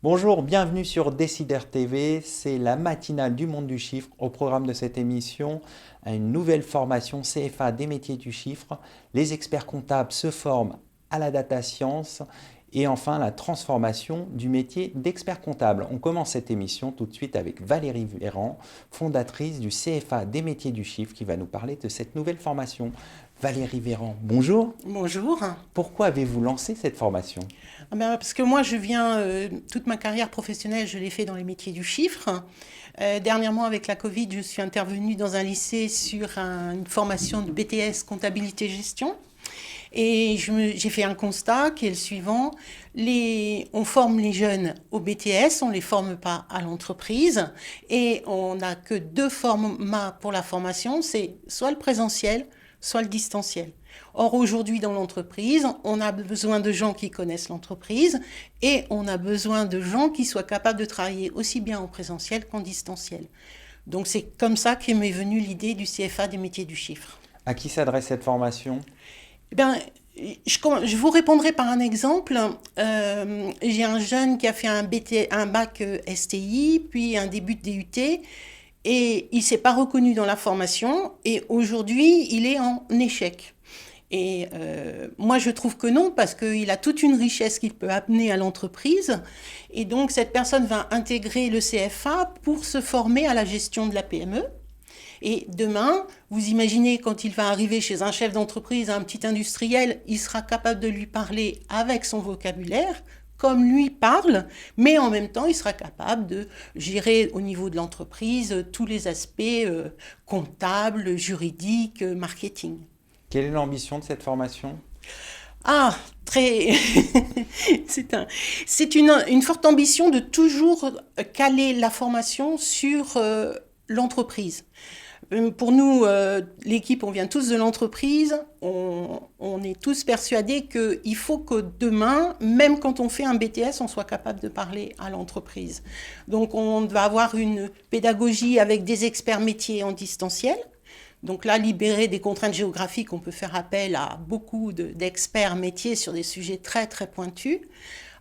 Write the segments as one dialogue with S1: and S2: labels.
S1: Bonjour, bienvenue sur Décideur TV, c'est la matinale du monde du chiffre. Au programme de cette émission, une nouvelle formation CFA des métiers du chiffre. Les experts comptables se forment à la data science et enfin la transformation du métier d'expert comptable. On commence cette émission tout de suite avec Valérie Véran, fondatrice du CFA des métiers du chiffre, qui va nous parler de cette nouvelle formation. Valérie Véran, bonjour.
S2: Bonjour.
S1: Pourquoi avez-vous lancé cette formation?
S2: Parce que moi, toute ma carrière professionnelle, je l'ai fait dans les métiers du chiffre. Dernièrement, avec la Covid, je suis intervenue dans un lycée sur une formation de BTS comptabilité-gestion. Et j'ai fait un constat qui est le suivant. On forme les jeunes au BTS, on ne les forme pas à l'entreprise. Et on n'a que deux formats pour la formation, c'est soit le présentiel, soit le distanciel. Or, aujourd'hui, dans l'entreprise, on a besoin de gens qui connaissent l'entreprise et on a besoin de gens qui soient capables de travailler aussi bien en présentiel qu'en distanciel. Donc, c'est comme ça qu'est m'est venue l'idée du CFA des métiers du chiffre.
S1: À qui s'adresse cette formation?
S2: Je vous répondrai par un exemple. J'ai un jeune qui a fait un bac STI, puis un début de DUT, et il ne s'est pas reconnu dans la formation, et aujourd'hui, il est en échec. Et moi, je trouve que non, parce qu'il a toute une richesse qu'il peut amener à l'entreprise. Et donc, cette personne va intégrer le CFA pour se former à la gestion de la PME. Et demain, vous imaginez quand il va arriver chez un chef d'entreprise, un petit industriel, il sera capable de lui parler avec son vocabulaire, comme lui parle, mais en même temps, il sera capable de gérer au niveau de l'entreprise tous les aspects comptables, juridiques, marketing.
S1: Quelle est l'ambition de cette formation?
S2: Ah, très. C'est une forte ambition de toujours caler la formation sur l'entreprise. Pour nous, l'équipe, on vient tous de l'entreprise, on est tous persuadés qu'il faut que demain, même quand on fait un BTS, on soit capable de parler à l'entreprise. Donc on va avoir une pédagogie avec des experts métiers en distanciel. Donc là, libéré des contraintes géographiques, on peut faire appel à beaucoup d'experts métiers sur des sujets très très pointus.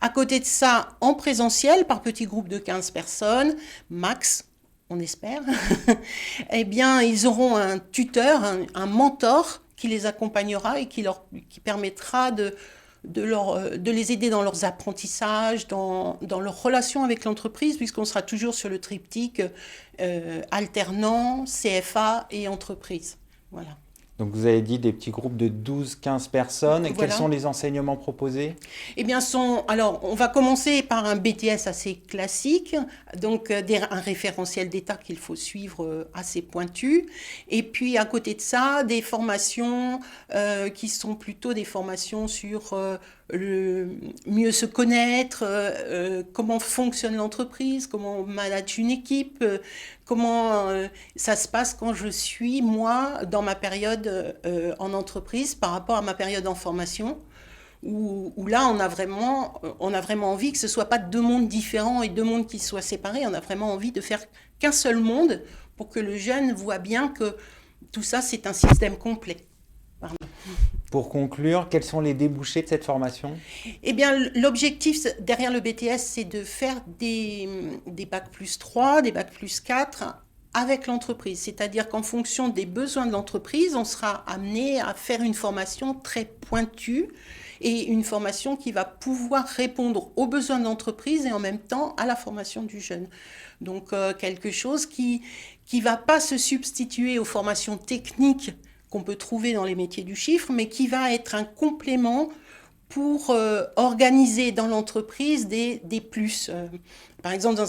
S2: À côté de ça, en présentiel, par petits groupes de 15 personnes, max, on espère, eh bien, ils auront un tuteur, un mentor qui les accompagnera et qui permettra de les aider dans leurs apprentissages, dans leurs relations avec l'entreprise, puisqu'on sera toujours sur le triptyque alternant, CFA et entreprise. Voilà.
S1: Donc vous avez dit des petits groupes de 12-15 personnes. Et
S2: Voilà.
S1: quels sont les enseignements proposés?
S2: Eh bien, alors, on va commencer par un BTS assez classique, donc un référentiel d'état qu'il faut suivre assez pointu. Et puis, à côté de ça, des formations qui sont plutôt des formations sur mieux se connaître, comment fonctionne l'entreprise, comment on manage une équipe, comment ça se passe quand je suis, moi, dans ma période en entreprise par rapport à ma période en formation, où là, on a vraiment envie que ce ne soit pas deux mondes différents et deux mondes qui soient séparés. On a vraiment envie de faire qu'un seul monde pour que le jeune voit bien que tout ça, c'est un système complet. Pardon.
S1: Pour conclure, quels sont les débouchés de cette formation?
S2: Eh bien, l'objectif derrière le BTS, c'est de faire des bacs plus 3, des bacs plus 4 avec l'entreprise. C'est-à-dire qu'en fonction des besoins de l'entreprise, on sera amené à faire une formation très pointue et une formation qui va pouvoir répondre aux besoins de l'entreprise et en même temps à la formation du jeune. Donc, quelque chose qui va pas se substituer aux formations techniques qu'on peut trouver dans les métiers du chiffre, mais qui va être un complément pour organiser dans l'entreprise des plus. Par exemple,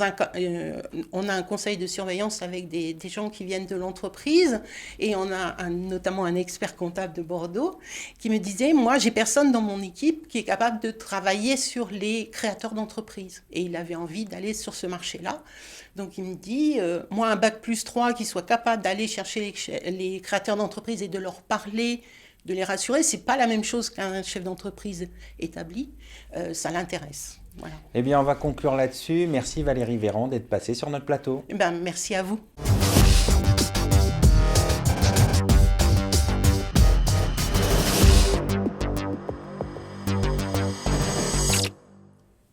S2: on a un conseil de surveillance avec des gens qui viennent de l'entreprise et on a notamment un expert comptable de Bordeaux qui me disait, moi, j'ai personne dans mon équipe qui est capable de travailler sur les créateurs d'entreprise. Et il avait envie d'aller sur ce marché-là. Donc, il me dit, moi, un bac plus 3 qui soit capable d'aller chercher les créateurs d'entreprise et de leur parler, de les rassurer, c'est pas la même chose qu'un chef d'entreprise établi. Ça l'intéresse. Voilà.
S1: Eh bien, on va conclure là-dessus. Merci Valérie Véran d'être passée sur notre plateau.
S2: Merci à vous.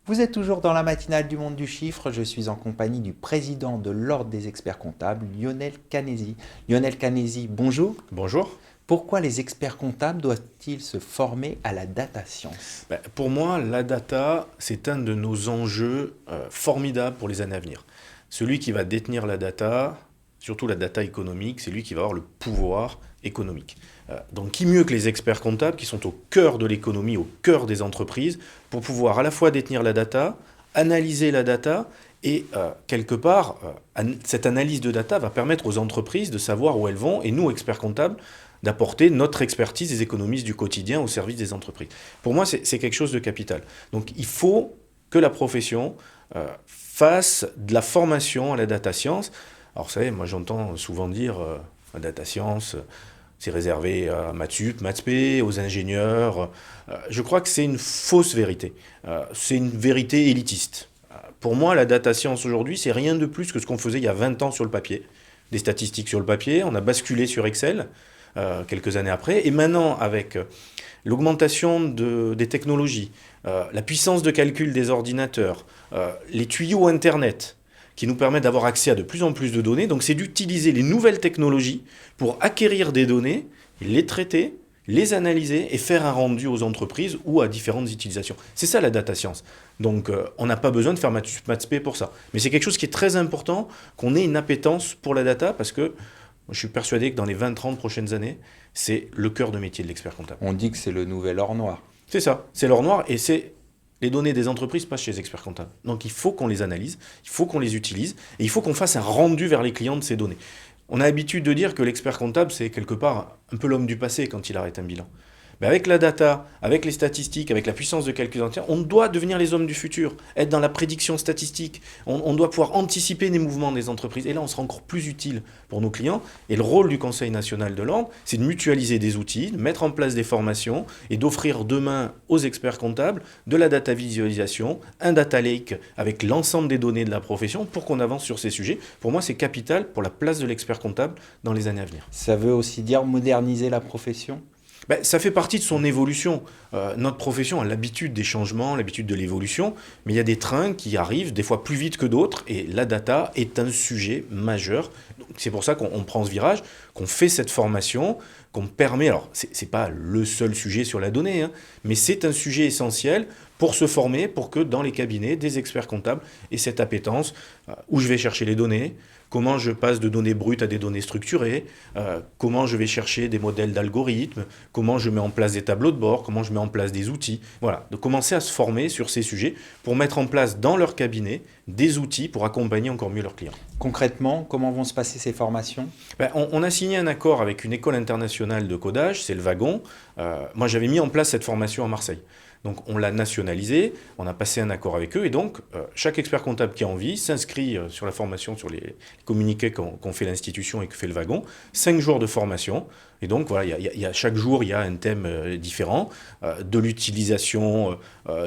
S1: Vous Vous êtes toujours dans la matinale du monde du chiffre. Je suis en compagnie du président de l'Ordre des experts comptables, Lionel Canesi. Lionel Canesi, bonjour.
S3: Bonjour.
S1: Pourquoi les experts comptables doivent-ils se former à la data science?
S3: Pour moi, la data, c'est un de nos enjeux formidables pour les années à venir. Celui qui va détenir la data, surtout la data économique, c'est lui qui va avoir le pouvoir économique. Donc qui mieux que les experts comptables qui sont au cœur de l'économie, au cœur des entreprises, pour pouvoir à la fois détenir la data, analyser la data et quelque part, cette analyse de data va permettre aux entreprises de savoir où elles vont et nous, experts comptables, d'apporter notre expertise des économistes du quotidien au service des entreprises. Pour moi, c'est quelque chose de capital. Donc il faut que la profession fasse de la formation à la data science. Alors vous savez, moi j'entends souvent dire la data science, c'est réservé à Maths Sup, Maths P, aux ingénieurs. Je crois que c'est une fausse vérité. C'est une vérité élitiste. Pour moi, la data science aujourd'hui, c'est rien de plus que ce qu'on faisait il y a 20 ans sur le papier. Des statistiques sur le papier, on a basculé sur Excel quelques années après. Et maintenant, avec l'augmentation des technologies, la puissance de calcul des ordinateurs, les tuyaux Internet, qui nous permettent d'avoir accès à de plus en plus de données. Donc c'est d'utiliser les nouvelles technologies pour acquérir des données, les traiter, les analyser et faire un rendu aux entreprises ou à différentes utilisations. C'est ça la data science. Donc on n'a pas besoin de faire Maths P pour ça. Mais c'est quelque chose qui est très important, qu'on ait une appétence pour la data, parce que je suis persuadé que dans les 20-30 prochaines années, c'est le cœur de métier de l'expert comptable.
S1: On dit que c'est le nouvel or noir.
S3: C'est ça, c'est l'or noir et c'est... Les données des entreprises passent chez les experts comptables. Donc il faut qu'on les analyse, il faut qu'on les utilise et il faut qu'on fasse un rendu vers les clients de ces données. On a l'habitude de dire que l'expert comptable, c'est quelque part un peu l'homme du passé quand il arrête un bilan. Mais avec la data, avec les statistiques, avec la puissance de calcul entière, on doit devenir les hommes du futur, être dans la prédiction statistique. On doit pouvoir anticiper les mouvements des entreprises. Et là, on sera encore plus utile pour nos clients. Et le rôle du Conseil national de l'ordre, c'est de mutualiser des outils, de mettre en place des formations et d'offrir demain aux experts comptables de la data visualisation, un data lake avec l'ensemble des données de la profession pour qu'on avance sur ces sujets. Pour moi, c'est capital pour la place de l'expert comptable dans les années à venir.
S1: Ça veut aussi dire moderniser la profession?
S3: Ça fait partie de son évolution. Notre profession a l'habitude des changements, l'habitude de l'évolution, mais il y a des trains qui arrivent des fois plus vite que d'autres, et la data est un sujet majeur. Donc, c'est pour ça qu'on prend ce virage, qu'on fait cette formation, qu'on permet... Alors, ce n'est pas le seul sujet sur la donnée, mais c'est un sujet essentiel pour se former, pour que dans les cabinets, des experts comptables aient cette appétence, où je vais chercher les données, comment je passe de données brutes à des données structurées, comment je vais chercher des modèles d'algorithmes, comment je mets en place des tableaux de bord, comment je mets en place des outils. Voilà, de commencer à se former sur ces sujets pour mettre en place dans leur cabinet des outils pour accompagner encore mieux leurs clients.
S1: Concrètement, comment vont se passer ces formations?
S3: On a signé un accord avec une école internationale de codage, c'est le Wagon. Moi, j'avais mis en place cette formation à Marseille. Donc on l'a nationalisé, on a passé un accord avec eux et donc chaque expert comptable qui a envie s'inscrit sur la formation, sur les communiqués qu'ont fait l'institution et que fait le Wagon. 5 jours de formation et donc voilà, chaque jour il y a un thème différent, de l'utilisation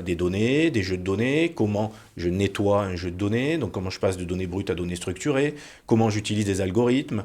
S3: des données, des jeux de données, comment je nettoie un jeu de données, donc comment je passe de données brutes à données structurées, comment j'utilise des algorithmes.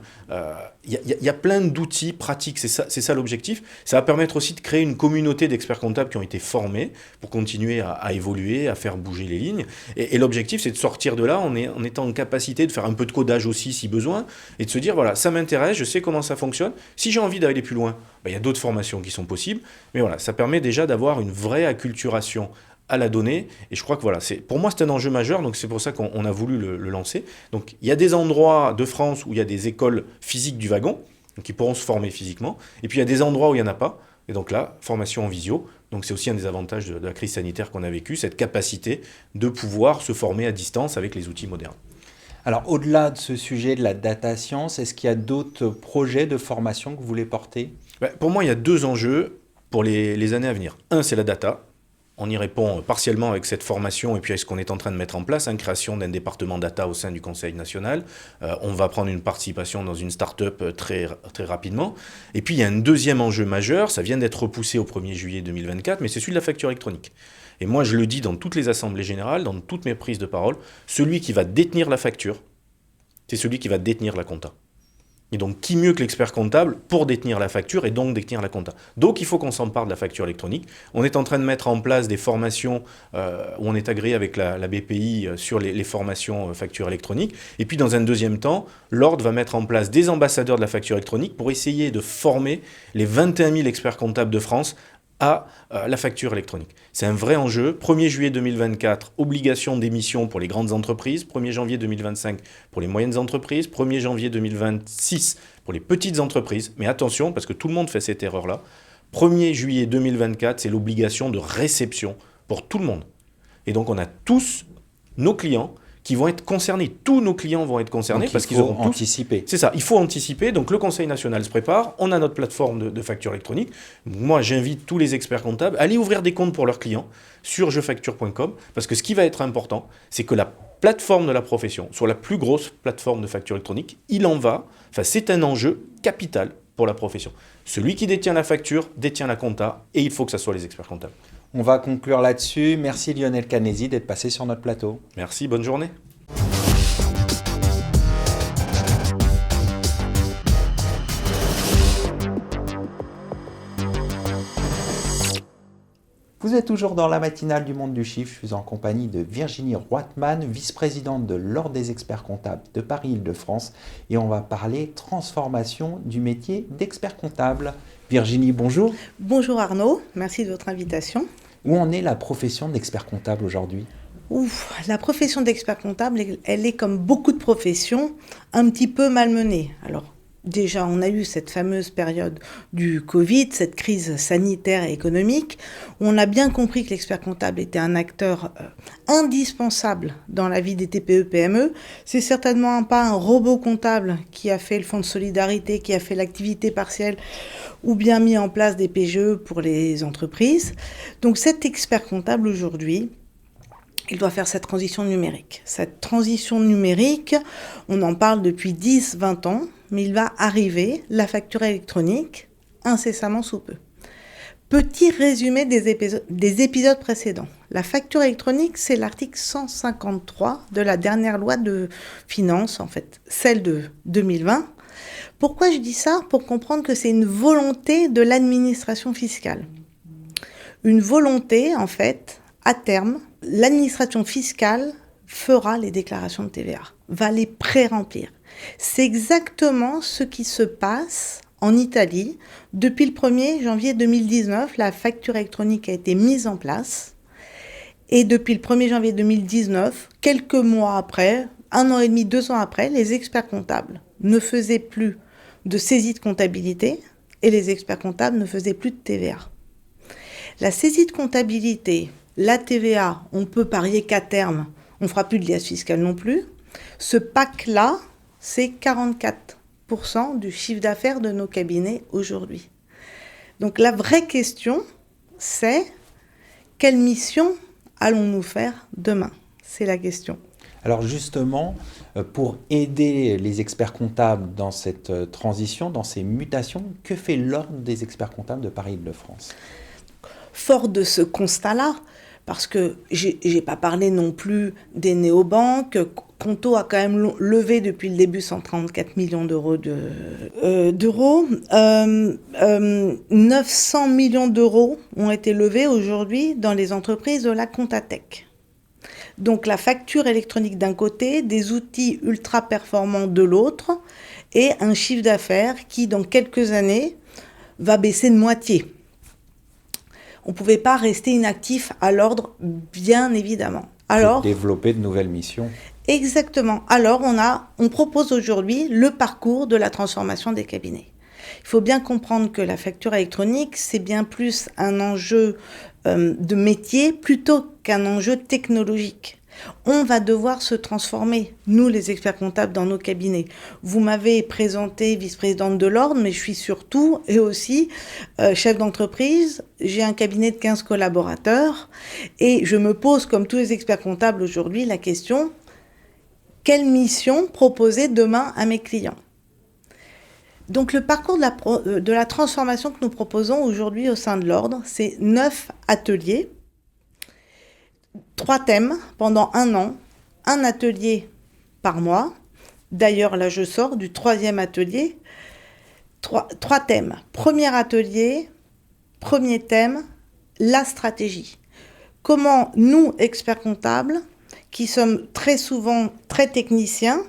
S3: Il y a plein d'outils pratiques, c'est ça l'objectif. Ça va permettre aussi de créer une communauté d'experts comptables qui ont été formés pour continuer à évoluer, à faire bouger les lignes. Et l'objectif, c'est de sortir de là en étant en capacité de faire un peu de codage aussi si besoin, et de se dire, voilà, ça m'intéresse, je sais comment ça fonctionne. Si j'ai envie d'aller plus loin, il y a d'autres formations qui sont possibles. Mais voilà, ça permet déjà d'avoir une vraie acculturation à la donnée. Et je crois que voilà, pour moi, c'est un enjeu majeur. Donc, c'est pour ça qu'on a voulu le lancer. Donc, il y a des endroits de France où il y a des écoles physiques du Wagon, donc qui pourront se former physiquement. Et puis, il y a des endroits où il n'y en a pas. Et donc là, formation en visio. Donc, c'est aussi un des avantages de la crise sanitaire qu'on a vécu, cette capacité de pouvoir se former à distance avec les outils modernes.
S1: Alors, au-delà de ce sujet de la data science, est-ce qu'il y a d'autres projets de formation que vous voulez porter?
S3: Pour moi, il y a 2 enjeux pour les années à venir. Un, c'est la data. On y répond partiellement avec cette formation et puis avec ce qu'on est en train de mettre en place, création d'un département data au sein du Conseil national. On va prendre une participation dans une start-up très, très rapidement. Et puis, il y a un deuxième enjeu majeur, ça vient d'être repoussé au 1er juillet 2024, mais c'est celui de la facture électronique. Et moi, je le dis dans toutes les assemblées générales, dans toutes mes prises de parole, celui qui va détenir la facture, c'est celui qui va détenir la compta. Et donc, qui mieux que l'expert comptable pour détenir la facture et donc détenir la compta. Donc, il faut qu'on s'empare de la facture électronique. On est en train de mettre en place des formations où on est agréé avec la BPI sur les formations facture électronique. Et puis, dans un deuxième temps, l'Ordre va mettre en place des ambassadeurs de la facture électronique pour essayer de former les 21 000 experts comptables de France à la facture électronique. C'est un vrai enjeu. 1er juillet 2024, obligation d'émission pour les grandes entreprises. 1er janvier 2025 pour les moyennes entreprises. 1er janvier 2026 pour les petites entreprises. Mais attention, parce que tout le monde fait cette erreur-là. 1er juillet 2024, c'est l'obligation de réception pour tout le monde. Et donc, on a tous nos clients qui vont être concernés. Tous nos clients vont être concernés
S1: donc
S3: parce qu'ils auront
S1: anticiper.
S3: C'est ça, il faut anticiper. Donc le Conseil national se prépare, on a notre plateforme de facture électronique. Moi, j'invite tous les experts comptables à aller ouvrir des comptes pour leurs clients sur jefacture.com parce que ce qui va être important, c'est que la plateforme de la profession soit la plus grosse plateforme de facture électronique. C'est un enjeu capital pour la profession. Celui qui détient la facture détient la compta et il faut que ce soit les experts comptables.
S1: On va conclure là-dessus. Merci Lionel Canesi d'être passé sur notre plateau.
S3: Merci, bonne journée.
S1: Vous êtes toujours dans la matinale du monde du chiffre. Je suis en compagnie de Virginie Roitman, vice-présidente de l'Ordre des experts comptables de Paris-Île-de-France. Et on va parler transformation du métier d'expert comptable. Virginie, bonjour.
S4: Bonjour Arnaud, merci de votre invitation.
S1: Où en est la profession d'expert comptable aujourd'hui ?
S4: La profession d'expert comptable, elle est comme beaucoup de professions, un petit peu malmenée. Alors, déjà, on a eu cette fameuse période du Covid, cette crise sanitaire et économique, où on a bien compris que l'expert comptable était un acteur indispensable dans la vie des TPE-PME. C'est certainement pas un robot comptable qui a fait le fonds de solidarité, qui a fait l'activité partielle, ou bien mis en place des PGE pour les entreprises. Donc cet expert comptable aujourd'hui, il doit faire cette transition numérique. Cette transition numérique, on en parle depuis 10-20 ans, mais il va arriver, la facture électronique, incessamment sous peu. Petit résumé des épisodes précédents. La facture électronique, c'est l'article 153 de la dernière loi de finances, en fait, celle de 2020. Pourquoi je dis ça ? Pour comprendre que c'est une volonté de l'administration fiscale. Une volonté, en fait, à terme, l'administration fiscale fera les déclarations de TVA, va les pré-remplir. C'est exactement ce qui se passe en Italie. Depuis le 1er janvier 2019, la facture électronique a été mise en place. Et depuis le 1er janvier 2019, quelques mois après, 1 an et demi, 2 ans après, les experts comptables ne faisaient plus de saisie de comptabilité et les experts comptables ne faisaient plus de TVA. La saisie de comptabilité, la TVA, on peut parier qu'à terme, on ne fera plus de liasse fiscale non plus. Ce pack-là, c'est 44% du chiffre d'affaires de nos cabinets aujourd'hui. Donc la vraie question, c'est quelle mission allons-nous faire demain ? C'est la question.
S1: Alors justement, pour aider les experts comptables dans cette transition, dans ces mutations, que fait l'Ordre des experts comptables de Paris-Île-de-France ?
S4: Fort de ce constat-là, parce que j'ai pas parlé non plus des néobanques, Conto a quand même levé depuis le début 134 millions d'euros. 900 millions d'euros ont été levés aujourd'hui dans les entreprises de la Comptatech. Donc la facture électronique d'un côté, des outils ultra performants de l'autre, et un chiffre d'affaires qui, dans quelques années, va baisser de moitié. On ne pouvait pas rester inactif à l'Ordre, bien évidemment.
S1: Alors, développer de nouvelles missions.
S4: Exactement. Alors, on propose aujourd'hui le parcours de la transformation des cabinets. Il faut bien comprendre que la facture électronique, c'est bien plus un enjeu de métier plutôt qu'un enjeu technologique. On va devoir se transformer, nous les experts comptables dans nos cabinets. Vous m'avez présenté vice-présidente de l'Ordre, mais je suis surtout et aussi chef d'entreprise. J'ai un cabinet de 15 collaborateurs et je me pose, comme tous les experts comptables aujourd'hui, la question, quelle mission proposer demain à mes clients ? Donc le parcours de la transformation que nous proposons aujourd'hui au sein de l'Ordre, c'est 9 ateliers, 3 thèmes pendant 1 an, un atelier par mois, D'ailleurs, là, je sors du 3e atelier. Trois thèmes. Premier atelier, premier thème, la stratégie. Comment nous, experts comptables, qui sommes très souvent très techniciens,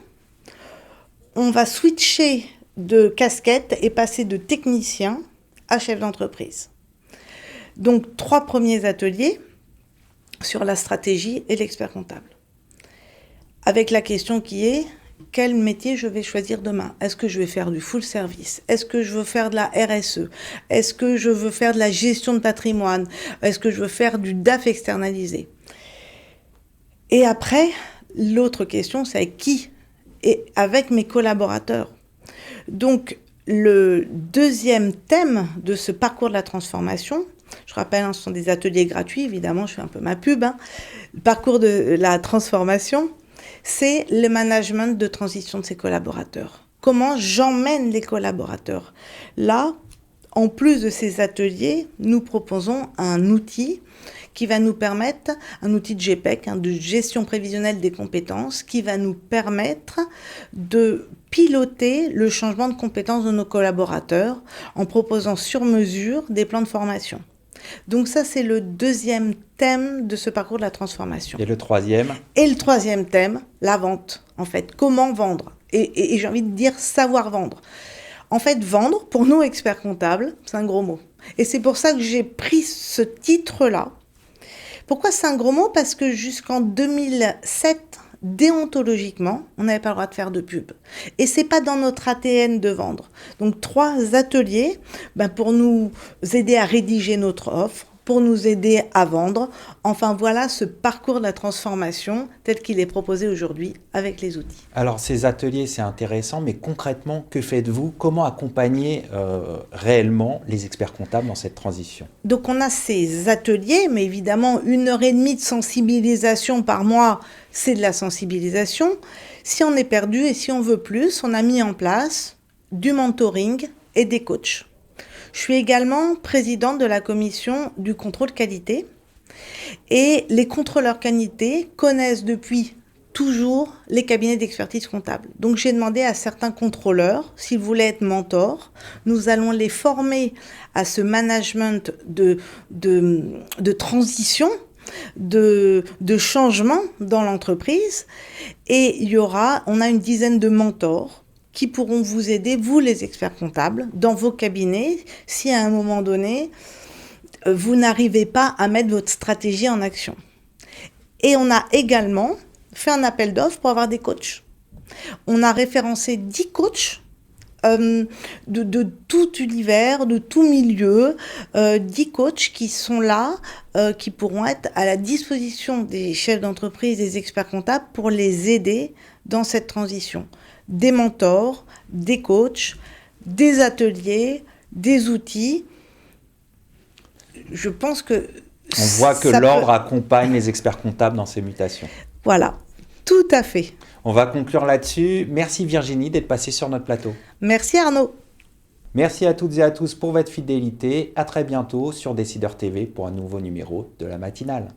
S4: on va switcher de casquette et passer de technicien à chef d'entreprise. Donc, 3 premiers ateliers sur la stratégie et l'expert comptable. Avec la question qui est, quel métier je vais choisir demain? Est-ce que je vais faire du full service? Est-ce que je veux faire de la RSE? Est-ce que je veux faire de la gestion de patrimoine? Est-ce que je veux faire du DAF externalisé? Et après, l'autre question, c'est avec qui? Et avec mes collaborateurs. Donc, le deuxième thème de ce parcours de la transformation, je rappelle, ce sont des ateliers gratuits, évidemment, je fais un peu ma pub, le parcours de la transformation, c'est le management de transition de ses collaborateurs. Comment j'emmène les collaborateurs? Là, en plus de ces ateliers, nous proposons un outil qui va nous permettre, un outil de GPEC, de gestion prévisionnelle des compétences, qui va nous permettre de piloter le changement de compétences de nos collaborateurs en proposant sur mesure des plans de formation. Donc ça, c'est le deuxième thème de ce parcours de la transformation.
S1: Et le troisième?
S4: Et le troisième thème, la vente, en fait. Comment vendre? Et j'ai envie de dire savoir vendre. En fait, vendre, pour nous, experts comptables, c'est un gros mot. Et c'est pour ça que j'ai pris ce titre-là. Pourquoi c'est un gros mot? Parce que jusqu'en 2007, déontologiquement, on n'avait pas le droit de faire de pub. Et c'est pas dans notre ADN de vendre. Donc 3 ateliers pour nous aider à rédiger notre offre, pour nous aider à vendre. Enfin voilà ce parcours de la transformation tel qu'il est proposé aujourd'hui avec les outils.
S1: Alors ces ateliers, c'est intéressant, mais concrètement, que faites-vous? Comment accompagner réellement les experts comptables dans cette transition?
S4: Donc on a ces ateliers, mais évidemment 1h30 de sensibilisation par mois, c'est de la sensibilisation. Si on est perdu et si on veut plus, on a mis en place du mentoring et des coachs. Je suis également présidente de la commission du contrôle qualité et les contrôleurs qualité connaissent depuis toujours les cabinets d'expertise comptable. Donc j'ai demandé à certains contrôleurs s'ils voulaient être mentors. Nous allons les former à ce management de transition, de changement dans l'entreprise et on a une dizaine de mentors qui pourront vous aider, vous les experts comptables, dans vos cabinets, si à un moment donné, vous n'arrivez pas à mettre votre stratégie en action. Et on a également fait un appel d'offres pour avoir des coachs. On a référencé 10 coachs de tout univers, de tout milieu, 10 coachs qui sont là, qui pourront être à la disposition des chefs d'entreprise, des experts comptables pour les aider dans cette transition. Des mentors, des coachs, des ateliers, des outils. Je pense que...
S1: On voit que l'ordre accompagne les experts comptables dans ces mutations.
S4: Voilà, tout à fait.
S1: On va conclure là-dessus. Merci Virginie d'être passée sur notre plateau.
S4: Merci Arnaud.
S1: Merci à toutes et à tous pour votre fidélité. À très bientôt sur Décideur TV pour un nouveau numéro de la matinale.